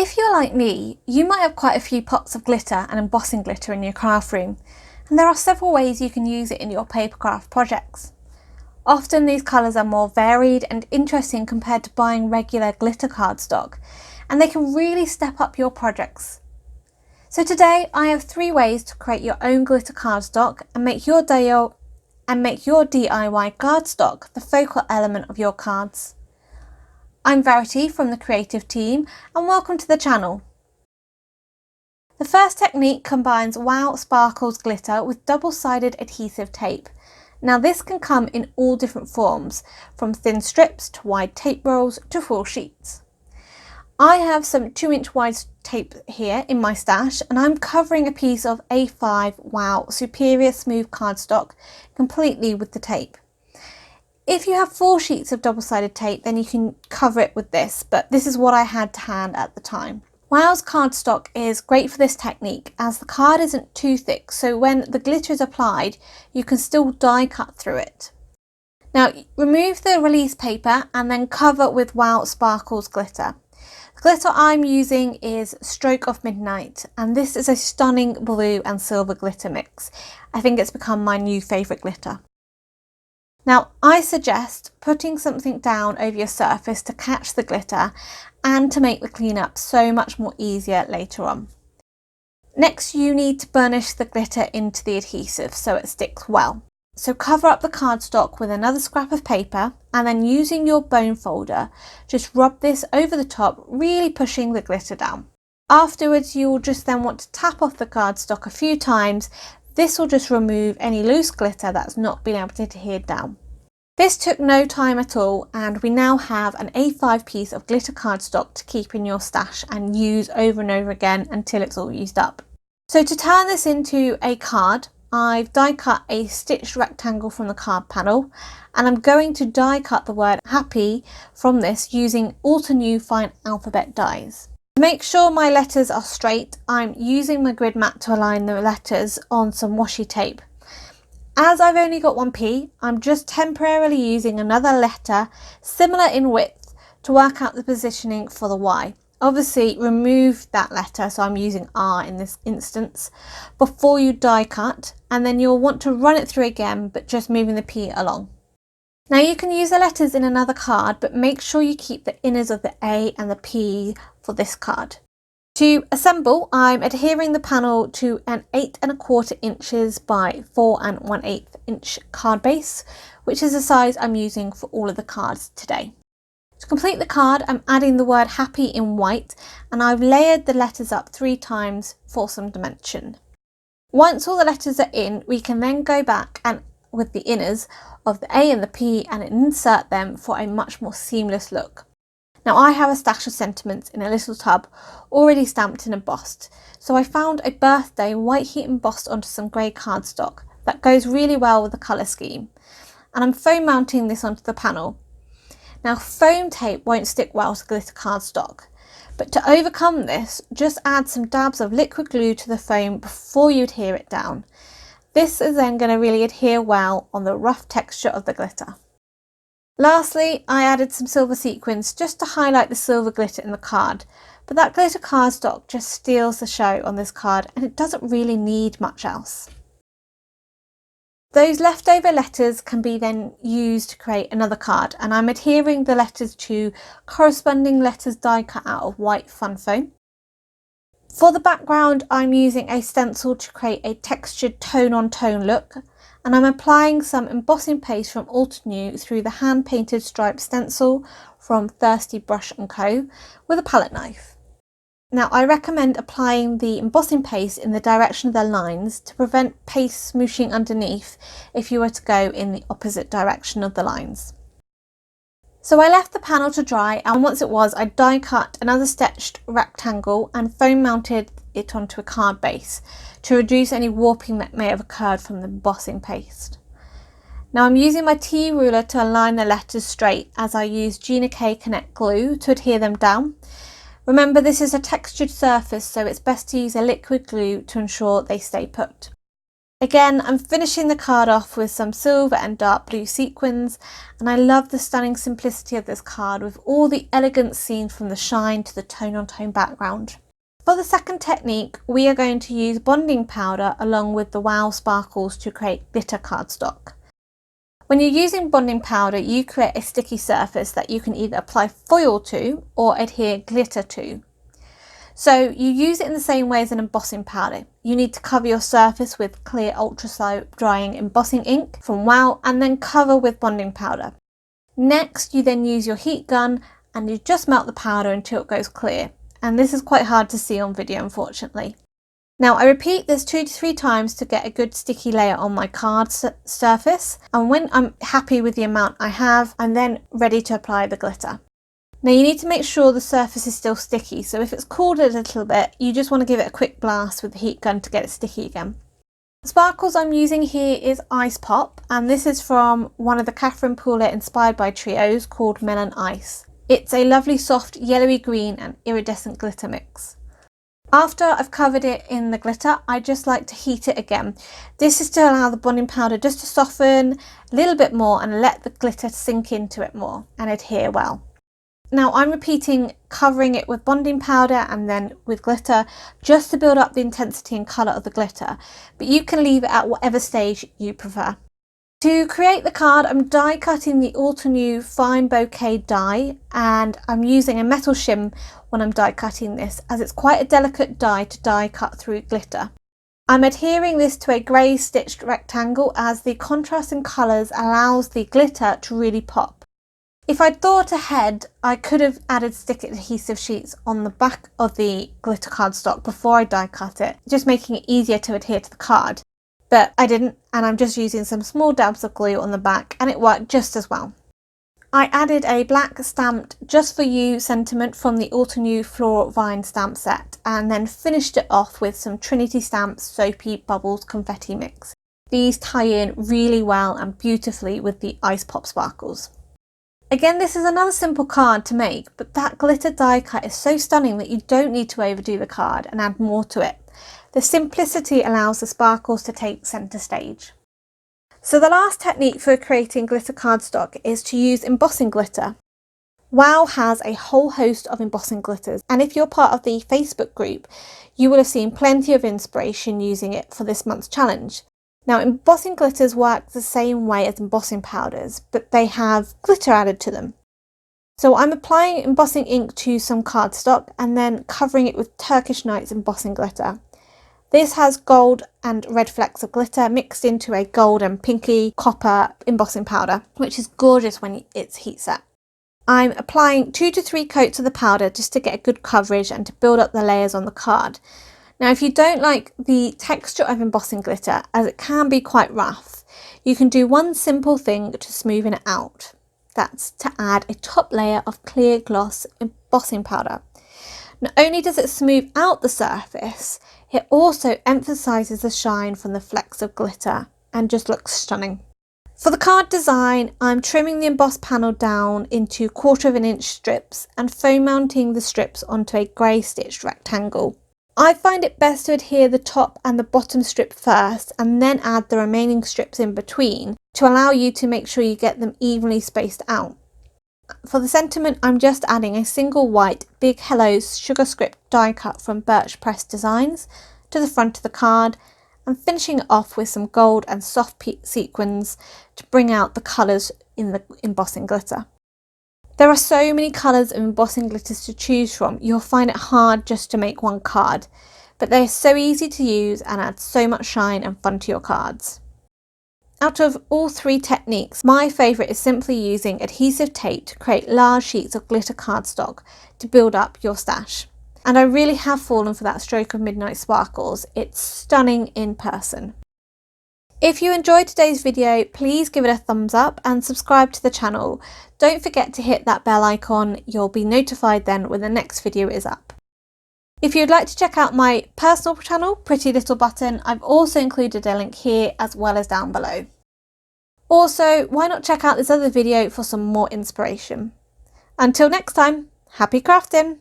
If you're like me, you might have quite a few pots of glitter and embossing glitter in your craft room, and there are several ways you can use it in your paper craft projects. Often these colours are more varied and interesting compared to buying regular glitter cardstock, and they can really step up your projects. So today I have 3 ways to create your own glitter cardstock and make your DIY cardstock the focal element of your cards. I'm Verity from the creative team, and welcome to the channel. The first technique combines Wow Sparkles glitter with double-sided adhesive tape. Now this can come in all different forms, from thin strips to wide tape rolls to full sheets. I have some 2-inch wide tape here in my stash, and I'm covering a piece of A5 Wow Superior Smooth cardstock completely with the tape. If you have 4 sheets of double-sided tape, then you can cover it with this, but this is what I had to hand at the time. Wow's cardstock is great for this technique as the card isn't too thick, so when the glitter is applied, you can still die cut through it. Now remove the release paper and then cover with Wow Sparkles glitter. The glitter I'm using is Stroke of Midnight, and this is a stunning blue and silver glitter mix. I think it's become my new favourite glitter. Now I suggest putting something down over your surface to catch the glitter and to make the cleanup so much more easier later on. Next you need to burnish the glitter into the adhesive so it sticks well. So cover up the cardstock with another scrap of paper and then using your bone folder, just rub this over the top, really pushing the glitter down. Afterwards you'll just then want to tap off the cardstock a few times. This will just remove any loose glitter that's not been able to adhere down. This took no time at all, and we now have an A5 piece of glitter cardstock to keep in your stash and use over and over again until it's all used up. So to turn this into a card, I've die cut a stitched rectangle from the card panel, and I'm going to die cut the word happy from this using Altenew fine alphabet dies. To make sure my letters are straight, I'm using my grid mat to align the letters on some washi tape. As I've only got one P, I'm just temporarily using another letter similar in width to work out the positioning for the Y. Obviously remove that letter, so I'm using R in this instance, before you die cut, and then you'll want to run it through again, but just moving the P along. Now you can use the letters in another card, but make sure you keep the inners of the A and the P for this card. To assemble, I'm adhering the panel to an 8 1/4 inches by 4 1/8 inch card base, which is the size I'm using for all of the cards today. To complete the card, I'm adding the word happy in white, and I've layered the letters up 3 times for some dimension. Once all the letters are in, we can then go back and with the inners of the A and the P and insert them for a much more seamless look. Now I have a stash of sentiments in a little tub already stamped and embossed, so I found a birthday white heat embossed onto some grey cardstock that goes really well with the colour scheme, and I'm foam mounting this onto the panel. Now foam tape won't stick well to glitter cardstock, but to overcome this, just add some dabs of liquid glue to the foam before you adhere it down. This is then going to really adhere well on the rough texture of the glitter. Lastly, I added some silver sequins just to highlight the silver glitter in the card, but that glitter cardstock just steals the show on this card and it doesn't really need much else. Those leftover letters can be then used to create another card, and I'm adhering the letters to corresponding letters die cut out of white fun foam. For the background, I'm using a stencil to create a textured tone-on-tone look, and I'm applying some embossing paste from Altenew through the hand-painted striped stencil from Thirsty Brush & Co. with a palette knife. Now I recommend applying the embossing paste in the direction of the lines to prevent paste smooshing underneath if you were to go in the opposite direction of the lines. So I left the panel to dry, and once it was, I die cut another stitched rectangle and foam mounted it onto a card base to reduce any warping that may have occurred from the embossing paste. Now I'm using my T ruler to align the letters straight as I use Gina K Connect glue to adhere them down. Remember, this is a textured surface, so it's best to use a liquid glue to ensure they stay put. Again, I'm finishing the card off with some silver and dark blue sequins, and I love the stunning simplicity of this card with all the elegance seen from the shine to the tone-on-tone background. For the second technique, we are going to use bonding powder along with the Wow sparkles to create glitter cardstock. When you're using bonding powder, you create a sticky surface that you can either apply foil to or adhere glitter to. So you use it in the same way as an embossing powder. You need to cover your surface with clear ultra slow drying embossing ink from Wow and then cover with bonding powder. Next, you then use your heat gun and you just melt the powder until it goes clear. And this is quite hard to see on video, unfortunately. Now I repeat this 2 to 3 times to get a good sticky layer on my card surface, and when I'm happy with the amount I have, I'm then ready to apply the glitter. Now you need to make sure the surface is still sticky, so if it's cooled a little bit, you just want to give it a quick blast with the heat gun to get it sticky again. The sparkles I'm using here is Ice Pop, and this is from one of the Catherine Poulet inspired by trios called Melon Ice. It's a lovely soft yellowy green and iridescent glitter mix. After I've covered it in the glitter, I just like to heat it again. This is to allow the bonding powder just to soften a little bit more and let the glitter sink into it more and adhere well. Now I'm repeating covering it with bonding powder and then with glitter just to build up the intensity and colour of the glitter, but you can leave it at whatever stage you prefer. To create the card, I'm die cutting the Altenew Fine Bouquet die, and I'm using a metal shim when I'm die cutting this as it's quite a delicate die to die cut through glitter. I'm adhering this to a grey stitched rectangle as the contrast in colours allows the glitter to really pop. If I'd thought ahead, I could have added stick adhesive sheets on the back of the glitter cardstock before I die cut it, just making it easier to adhere to the card. But I didn't, and I'm just using some small dabs of glue on the back and it worked just as well. I added a black stamped Just For You sentiment from the Altenew Floral Vine stamp set and then finished it off with some Trinity Stamps Soapy Bubbles confetti mix. These tie in really well and beautifully with the Ice Pop sparkles. Again, this is another simple card to make, but that glitter die cut is so stunning that you don't need to overdo the card and add more to it. The simplicity allows the sparkles to take centre stage. So the last technique for creating glitter cardstock is to use embossing glitter. Wow has a whole host of embossing glitters, and if you're part of the Facebook group, you will have seen plenty of inspiration using it for this month's challenge. Now, embossing glitters work the same way as embossing powders, but they have glitter added to them. So I'm applying embossing ink to some cardstock and then covering it with Turkish Knights embossing glitter. This has gold and red flecks of glitter mixed into a gold and pinky copper embossing powder, which is gorgeous when it's heat set. I'm applying 2 to 3 coats of the powder just to get a good coverage and to build up the layers on the card. Now, if you don't like the texture of embossing glitter, as it can be quite rough, you can do one simple thing to smoothen it out. That's to add a top layer of clear gloss embossing powder. Not only does it smooth out the surface, it also emphasises the shine from the flecks of glitter and just looks stunning. For the card design, I'm trimming the embossed panel down into 1/4 inch strips and foam mounting the strips onto a grey stitched rectangle. I find it best to adhere the top and the bottom strip first and then add the remaining strips in between to allow you to make sure you get them evenly spaced out. For the sentiment, I'm just adding a single white Big Hello sugar script die cut from Birch Press Designs to the front of the card and finishing it off with some gold and soft sequins to bring out the colours in the embossing glitter. There are so many colours of embossing glitters to choose from, you'll find it hard just to make one card, but they're so easy to use and add so much shine and fun to your cards. Out of all 3 techniques, my favourite is simply using adhesive tape to create large sheets of glitter cardstock to build up your stash. And I really have fallen for that stroke of midnight sparkles. It's stunning in person. If you enjoyed today's video, please give it a thumbs up and subscribe to the channel. Don't forget to hit that bell icon, you'll be notified then when the next video is up. If you'd like to check out my personal channel, Pretty Little Button, I've also included a link here as well as down below. Also, why not check out this other video for some more inspiration. Until next time, happy crafting!